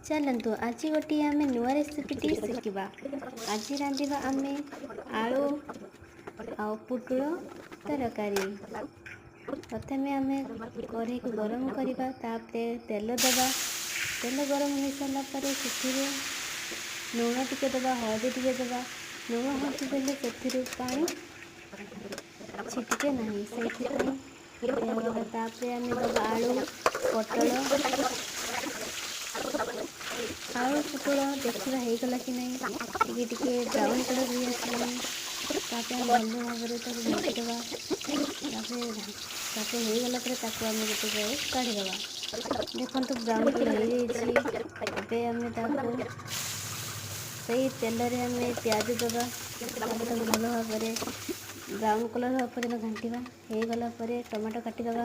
चलतु आज गोटे आम नुआ रेसिपीटी शिखा। आज रांधिबा आमे आलू आ पुटुल तरकारी। प्रथमे आम कढ़ई को गरम करवा, तापरे तेल दबा। तेल गरम हो सारा पर लुण टिके दबा, हलदी टिके दबा। लुण हलदी देले से पानी छिटिके नहीं से तापरे आम दबा आलू पटल आलू पुटल देखा हो गला कि नहीं टिके ब्राउन कलर हो आसलानी। तापर भल भाव में भाजीदबा। हो गला आम गोटे काढ़ीदबा। देखो ब्राउन कलर हो सही तेल रे आम प्याज दबा। भल भाव में ब्राउन कलर हवा पर्यटन घांटा। हो गला टमाटो काटिदबा।